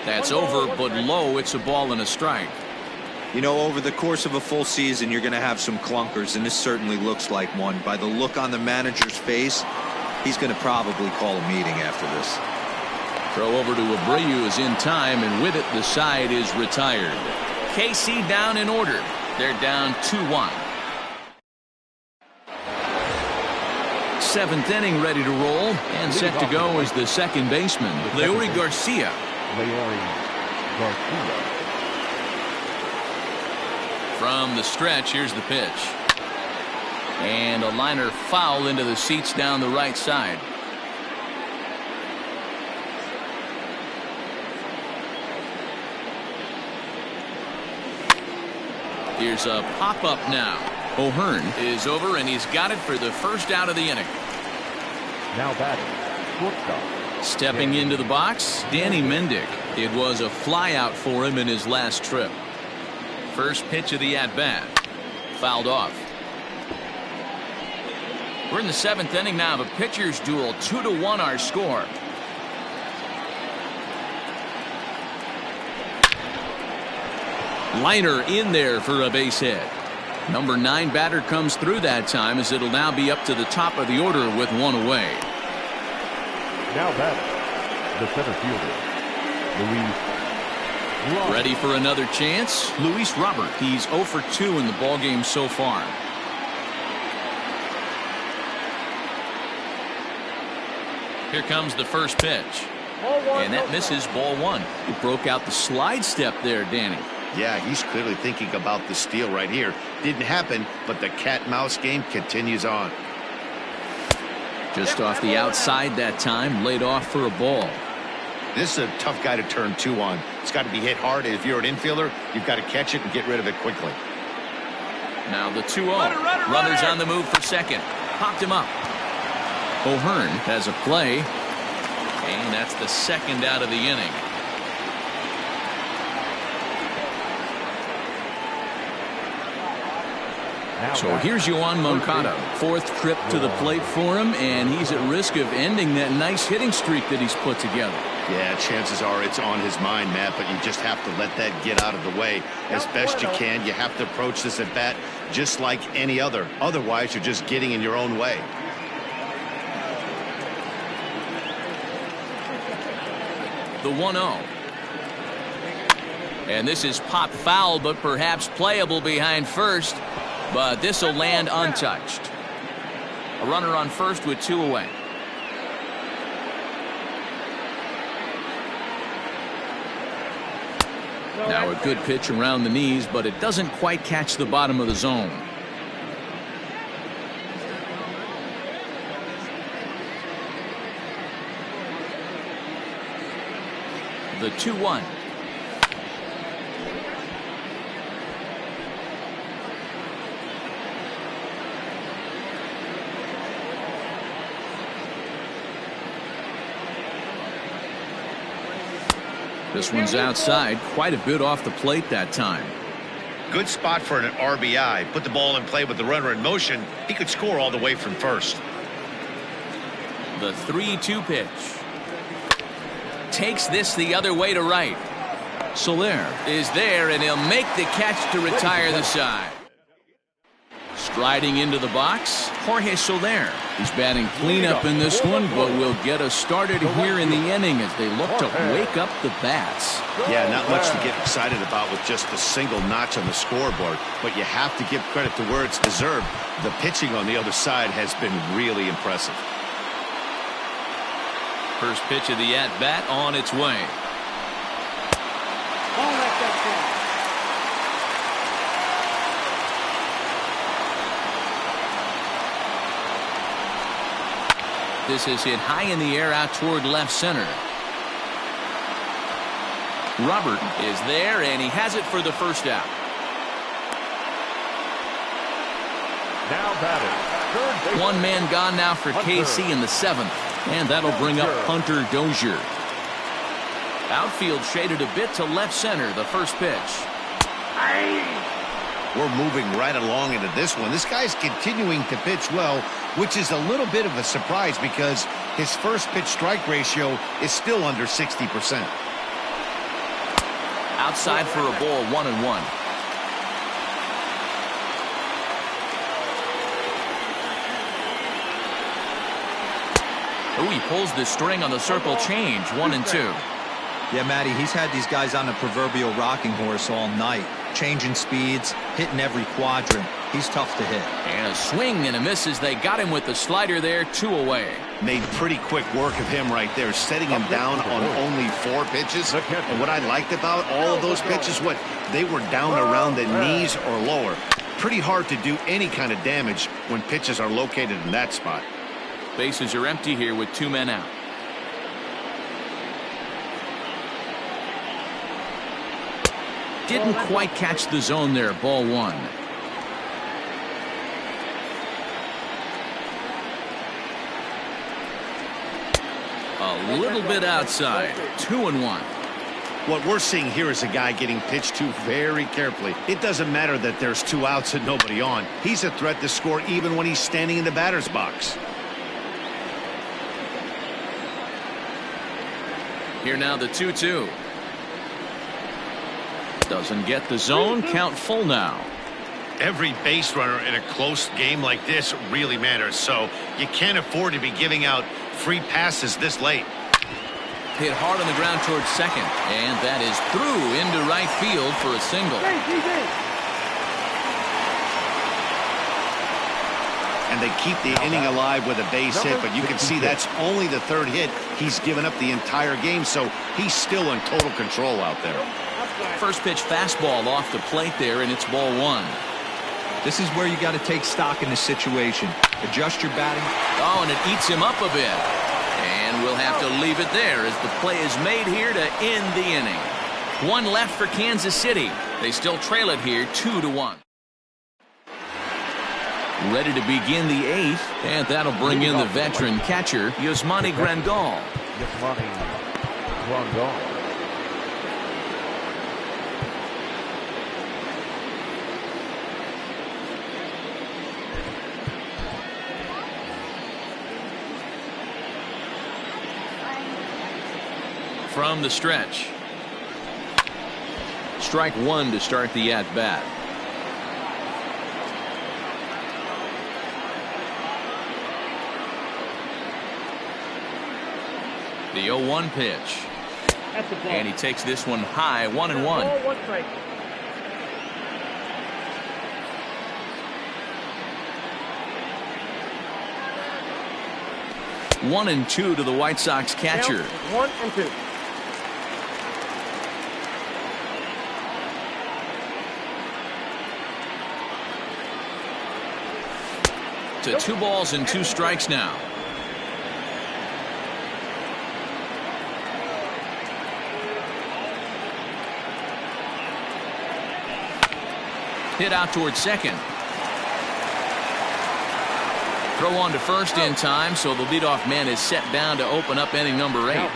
That's over, but low. It's a ball and a strike. You know, over the course of a full season, you're going to have some clunkers, and this certainly looks like one. By the look on the manager's face, he's going to probably call a meeting after this. Throw over to Abreu is in time, and with it, the side is retired. KC down in order. They're down 2-1. Seventh inning ready to roll, and set to go is the second baseman, Leury Garcia. From the stretch, here's the pitch. And a liner foul into the seats down the right side. Here's a pop-up now. O'Hearn is over, and he's got it for the first out of the inning. Now batting, shortstop. Stepping into the box, Danny Mendick. It was a flyout for him in his last trip. First pitch of the at-bat. Fouled off. We're in the seventh inning now of a pitcher's duel. 2-1 our score. Liner in there for a base hit. Number 9 batter comes through that time, as it'll now be up to the top of the order with one away. Now batting, the center fielder, Luis Robert. Ready for another chance? Luis Robert. He's 0 for 2 in the ballgame so far. Here comes the first pitch. And that misses, ball 1. He broke out the slide step there, Danny. Yeah, he's clearly thinking about the steal right here. Didn't happen, but the cat-mouse game continues on. Just off the outside that time, laid off for a ball. This is a tough guy to turn 2 on. It's got to be hit hard, and if you're an infielder, you've got to catch it and get rid of it quickly. Now the 2-0. Runners on the move for second. Popped him up. O'Hearn has a play, and that's the second out of the inning. So here's Yoan Moncada. 4th trip to the plate for him, and he's at risk of ending that nice hitting streak that he's put together. Yeah, chances are it's on his mind, Matt, but you just have to let that get out of the way as best you can. You have to approach this at bat just like any other. Otherwise, you're just getting in your own way. The 1-0. And this is popped foul, but perhaps playable behind first. But this will land untouched. A runner on first with 2 away. Now a good pitch around the knees, but it doesn't quite catch the bottom of the zone. The 2-1. This one's outside, quite a bit off the plate that time. Good spot for an RBI. Put the ball in play with the runner in motion. He could score all the way from first. The 3-2 pitch. Takes this the other way to right. Soler is there, and he'll make the catch to retire the side. Striding into the box, Jorge Soler. He's batting cleanup in this one, but will get us started here in the inning as they look to wake up the bats. Yeah, not much to get excited about with just a single notch on the scoreboard, but you have to give credit to where it's deserved. The pitching on the other side has been really impressive. First pitch of the at-bat on its way. This is hit high in the air out toward left center. Robert is there, and he has it for the first out. Now batting, third base. One man gone now for KC in the 7th. And that'll bring up Hunter Dozier. Outfield shaded a bit to left center, the first pitch. We're moving right along into this one. This guy's continuing to pitch well, which is a little bit of a surprise because his first pitch strike ratio is still under 60%. Outside for a ball, 1-1. Oh, he pulls the string on the circle change, 1-2. Yeah, Matty, he's had these guys on the proverbial rocking horse all night, changing speeds, hitting every quadrant. He's tough to hit. And a swing and a miss as they got him with the slider there, 2 away. Made pretty quick work of him right there, setting him down on only 4 pitches. And what I liked about all of those pitches, they were down around the knees or lower. Pretty hard to do any kind of damage when pitches are located in that spot. Bases are empty here with 2 men out. Didn't quite catch the zone there, ball 1. A little bit outside, 2-1. What we're seeing here is a guy getting pitched to very carefully. It doesn't matter that there's 2 outs and nobody on. He's a threat to score even when he's standing in the batter's box. Here now the 2-2. Doesn't get the zone, count full now. Every base runner in a close game like this really matters, so you can't afford to be giving out free passes this late. Hit hard on the ground towards second, and that is through into right field for a single. And they keep the inning alive with a base hit, but you can see that's only the 3rd hit he's given up the entire game, so he's still in total control out there. First pitch fastball off the plate there, and it's ball 1. This is where you got to take stock in the situation. Adjust your batting. Oh, and it eats him up a bit. And we'll have to leave it there as the play is made here to end the inning. 1 left for Kansas City. They still trail it here 2-1. Ready to begin the 8th, and that'll bring in the veteran catcher, Yasmani Grandal. Yasmani Grandal. From the stretch. Strike 1 to start the at-bat. The 0-1 pitch. And he takes this one high, 1-1. 1-2 to the White Sox catcher. 1-2. To 2 balls and 2 strikes now. Hit out towards second. Throw on to first in time, so the leadoff man is set down to open up inning number 8.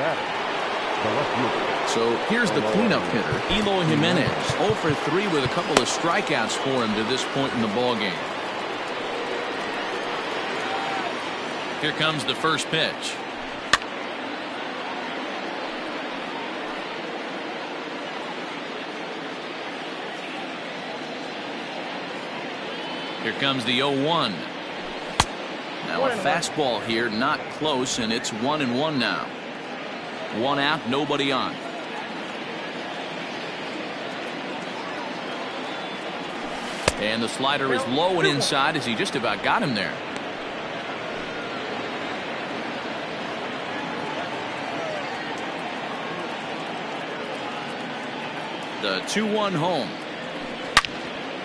So here's the cleanup hitter, Eloy Jimenez, 0 for 3 with a couple of strikeouts for him to this point in the ballgame. Here comes the first pitch. Here comes the 0-1. Now a fastball here, not close, and it's 1-1 now. 1 out, nobody on. And the slider is low and inside as he just about got him there. The 2-1 home.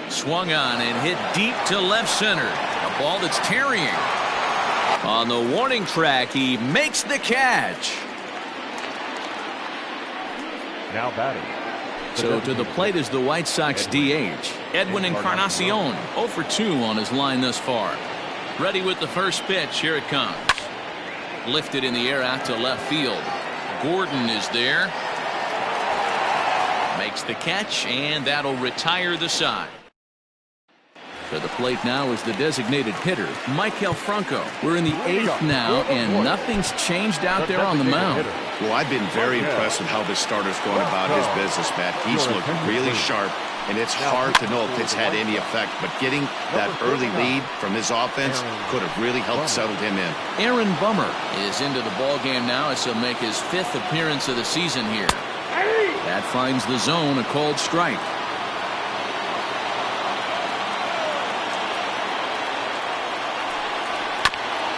Swung on and hit deep to left center. A ball that's tarrying. On the warning track, he makes the catch. Now batting. So to the plate is the White Sox DH. Edwin Encarnacion 0 for 2 on his line thus far. Ready with the first pitch. Here it comes. Lifted in the air out to left field. Gordon is there. Makes the catch, and that'll retire the side. To the plate now is the designated hitter, Maikel Franco. We're in the 8th now, and nothing's changed out there on the mound. Well, I've been very impressed with how this starter's going about his business, Matt. He's looked really sharp, and it's hard to know if it's had any effect, but getting that early lead from his offense could have really helped settle him in. Aaron Bummer is into the ballgame now as he'll make his 5th appearance of the season here. That finds the zone, a called strike.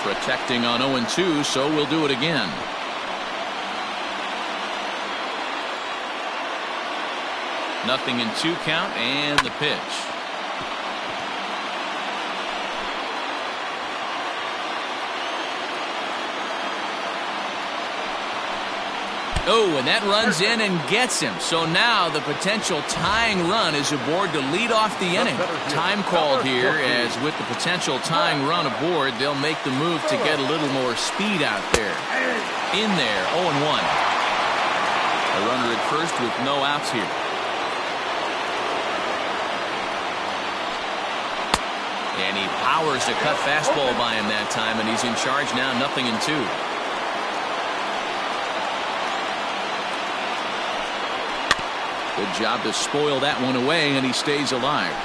Protecting on 0-2, so we'll do it again. Nothing in 2 count, and the pitch. Oh, and that runs in and gets him. So now the potential tying run is aboard to lead off the inning. Time called here, as with the potential tying run aboard, they'll make the move to get a little more speed out there. In there, 0-1. A runner at first with no outs here. And he powers a cut fastball by him that time, and he's in charge now, 0-2. Good job to spoil that one away, and he stays alive.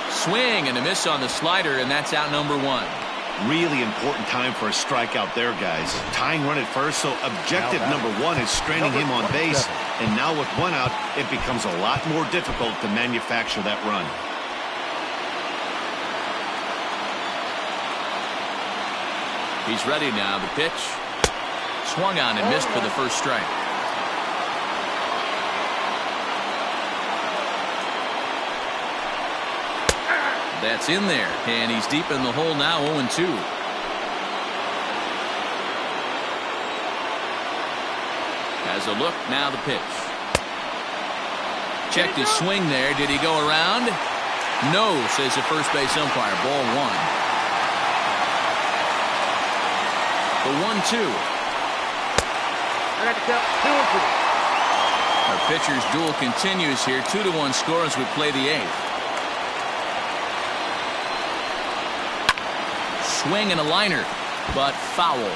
Swing and a miss on the slider, and that's out number 1. Really important time for a strikeout there, guys. Tying run at first, so objective number 1 is straining him on base. And now with 1 out, it becomes a lot more difficult to manufacture that run. He's ready now. The pitch. Swung on and missed for the first strike. That's in there, and he's deep in the hole now, 0-2. Has a look, now the pitch. Checked his swing there. Did he go around? No, says the first base umpire. Ball 1. The 1-2. Our pitcher's duel continues here. 2-1 score as we play the 8th. Swing and a liner, but foul.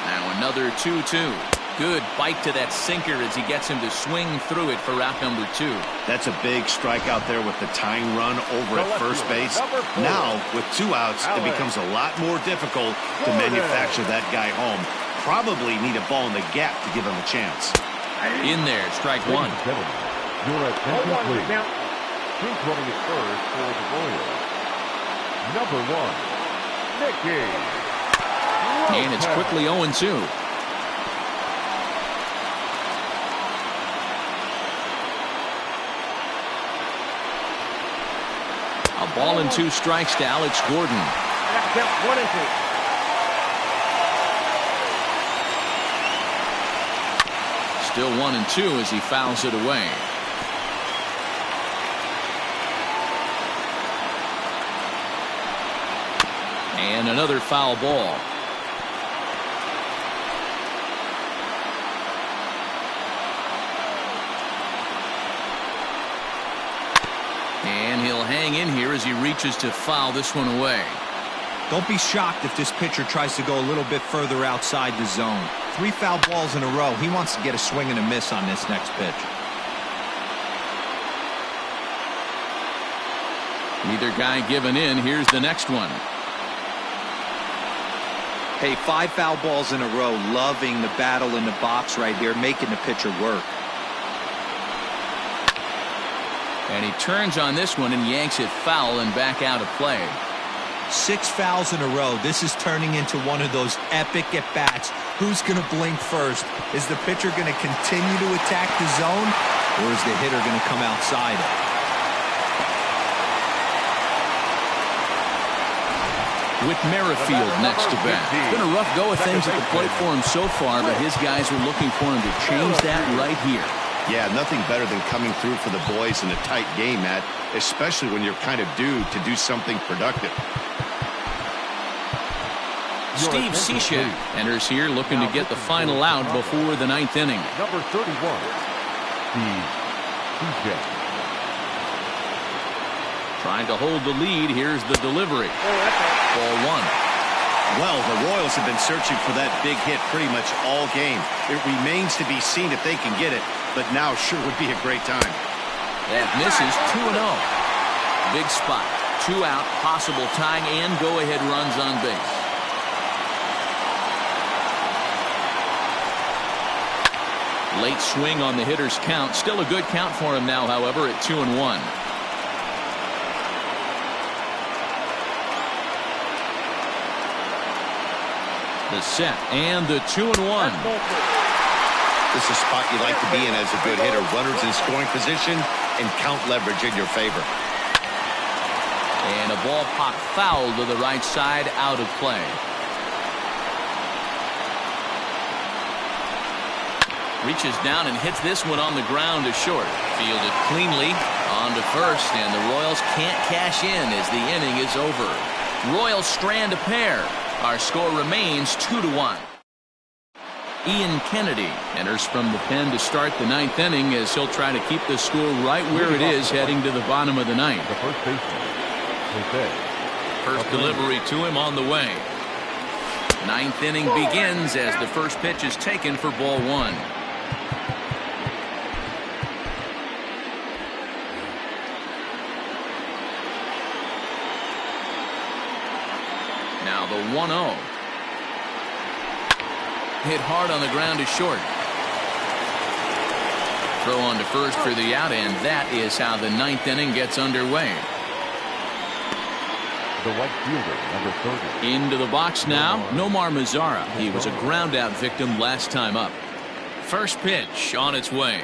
Now another 2-2. Good bite to that sinker as he gets him to swing through it for out number 2. That's a big strikeout there with the tying run over at first base. Now, with 2 outs, it becomes a lot more difficult to manufacture that guy home. Probably need a ball in the gap to give him a chance. In there, strike 1. Your attention, please. He's running at first for the Royals. Number 1, Mickey. And it's quickly 0-2. A ball and 2 strikes to Alex Gordon. Count 1-2. Still 1-2 as he fouls it away. And another foul ball. And he'll hang in here as he reaches to foul this one away. Don't be shocked if this pitcher tries to go a little bit further outside the zone. 3 foul balls in a row. He wants to get a swing and a miss on this next pitch. Neither guy giving in. Here's the next one. Hey, 5 foul balls in a row. Loving the battle in the box right here, making the pitcher work. And he turns on this one and yanks it foul and back out of play. 6 fouls in a row. This is turning into one of those epic at-bats. Who's going to blink first? Is the pitcher going to continue to attack the zone, or is the hitter going to come outside it? with Merrifield next to bat. It's been a rough go of things at the plate for him so far, but his guys are looking for him to change that right here. Yeah, nothing better than coming through for the boys in a tight game, Matt, especially when you're kind of due to do something productive. Steve Cishek enters here looking to get the final out before the 9th inning. Number 31, Steve Cishek. Trying to hold the lead. Here's the delivery. Ball 1. Well, the Royals have been searching for that big hit pretty much all game. It remains to be seen if they can get it, but now sure would be a great time. That misses. 2-0. Big spot. 2 out, possible tying and go-ahead runs on base. Late swing on the hitter's count. Still a good count for him now, however, at 2-1. The set and the 2-1. This is a spot you like to be in as a good hitter. Runners in scoring position and count leverage in your favor. And a ball popped foul to the right side, out of play. Reaches down and hits this one on the ground to short. Fielded cleanly on to first, and the Royals can't cash in as the inning is over. Royals strand a pair. Our score remains 2-1. Ian Kennedy enters from the pen to start the 9th inning as he'll try to keep the score right where it is heading to the bottom of the 9th. The first baseman, Jose. First delivery to him on the way. 9th inning begins as the first pitch is taken for ball 1. Now the 1-0. Hit hard on the ground to short. Throw on to first for the out, and that is how the 9th inning gets underway. The right fielder, number 30. Into the box now, Nomar Mazara. He was a ground out victim last time up. First pitch on its way.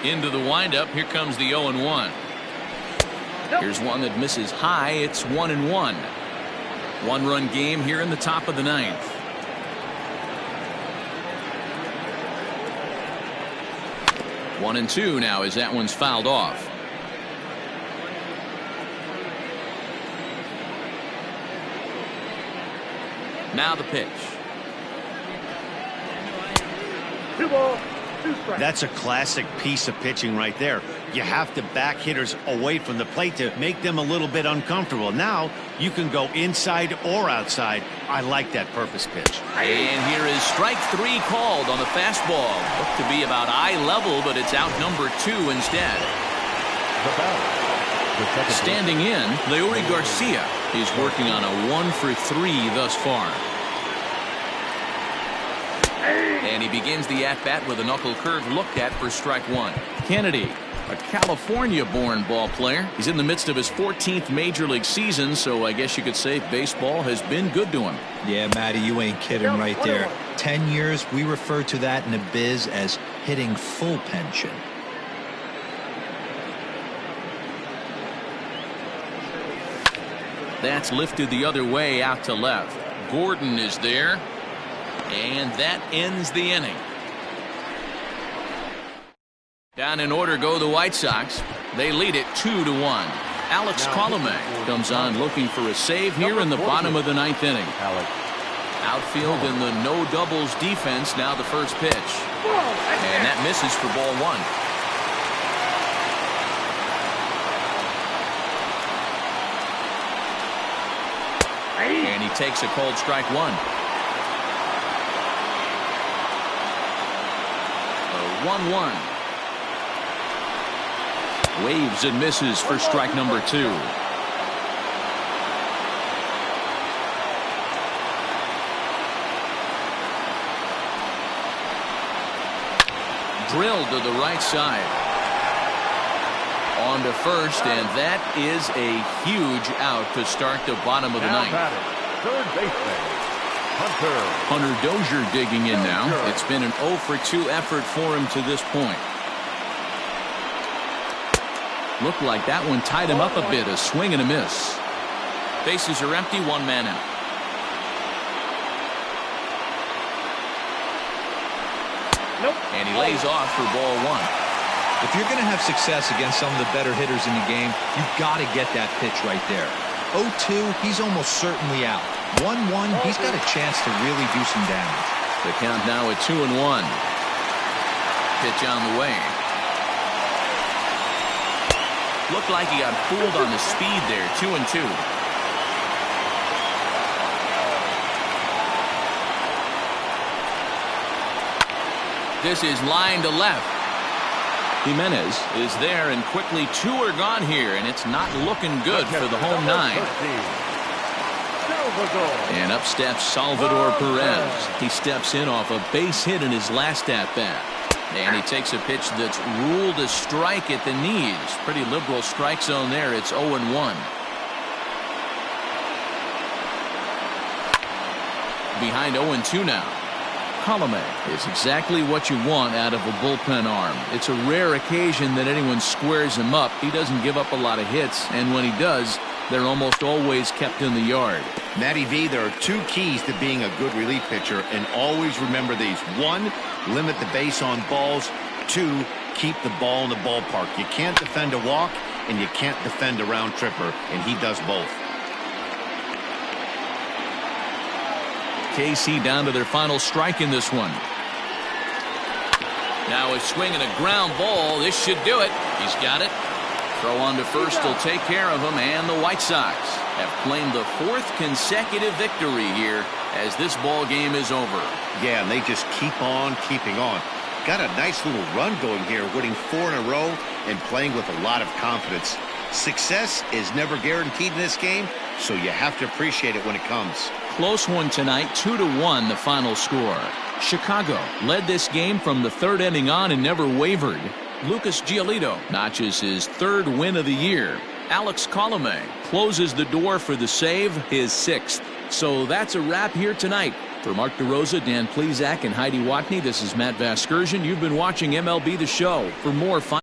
Into the windup. Here comes the 0-1. Here's one that misses high. It's 1-1. 1-run game here in the top of the 9th. One and 2 now as that one's fouled off. Now the pitch. 2 balls, 2 strikes. That's a classic piece of pitching right there. You have to back hitters away from the plate to make them a little bit uncomfortable. Now you can go inside or outside. I like that purpose pitch. And here is strike 3 called on the fastball. Looked to be about eye level, but it's out number 2 instead. The batter, the second Standing in, Leury Garcia. He's working on a 1 for 3 thus far. And he begins the at-bat with a knuckle curve looked at for strike 1. Kennedy, a California-born ball player. He's in the midst of his 14th major league season, so I guess you could say baseball has been good to him. Yeah, Matty, you ain't kidding right there. 10 years, we refer to that in the biz as hitting full pension. That's lifted the other way out to left. Gordon is there. And that ends the inning. Down in order go the White Sox. They lead it 2-1. Alex Colomé comes on looking for a save here in the bottom of the 9th inning. Alex. Outfield in the no doubles defense. Now the first pitch. And that misses for ball 1. And he takes a cold strike 1. 1-1. Waves and misses for strike number 2. Drilled to the right side. On to first, and that is a huge out to start the bottom of the 9th. Third baseman, Hunter Dozier digging in now. It's been an 0 for 2 effort for him to this point. Looked like that one tied him up a bit. A swing and a miss. Bases are empty. 1 man out. And he lays off for ball 1. If you're going to have success against some of the better hitters in the game, you've got to get that pitch right there. 0-2, he's almost certainly out. 1-1, he's got a chance to really do some damage. The count now at 2-1. Pitch on the way. Looked like he got fooled on the speed there. 2-2. This is line to left. Jimenez is there, and quickly 2 are gone here, and it's not looking good for the home 9. And up steps Salvador Perez. He steps in off a base hit in his last at-bat. And he takes a pitch that's ruled a strike at the knees. Pretty liberal strike zone there. It's 0-1. Behind 0-2 now. Colome is exactly what you want out of a bullpen arm. It's a rare occasion that anyone squares him up. He doesn't give up a lot of hits, and when he does, they're almost always kept in the yard. Matty V, there are 2 keys to being a good relief pitcher, and always remember these. 1, limit the base on balls. 2, keep the ball in the ballpark. You can't defend a walk, and you can't defend a round tripper, and he does both. KC down to their final strike in this one. Now a swing and a ground ball. This should do it. He's got it. Throw on to first will take care of him, and the White Sox have claimed the 4th consecutive victory here as this ball game is over. Yeah, and they just keep on keeping on. Got a nice little run going here, winning 4 in a row and playing with a lot of confidence. Success is never guaranteed in this game, so you have to appreciate it when it comes. Close one tonight, 2-1 the final score. Chicago led this game from the 3rd inning on and never wavered. Lucas Giolito notches his 3rd win of the year. Alex Colome closes the door for the save, his 6th. So that's a wrap here tonight. For Mark DeRosa, Dan Plesac, and Heidi Watney, this is Matt Vasgersian. You've been watching MLB The Show. For more fun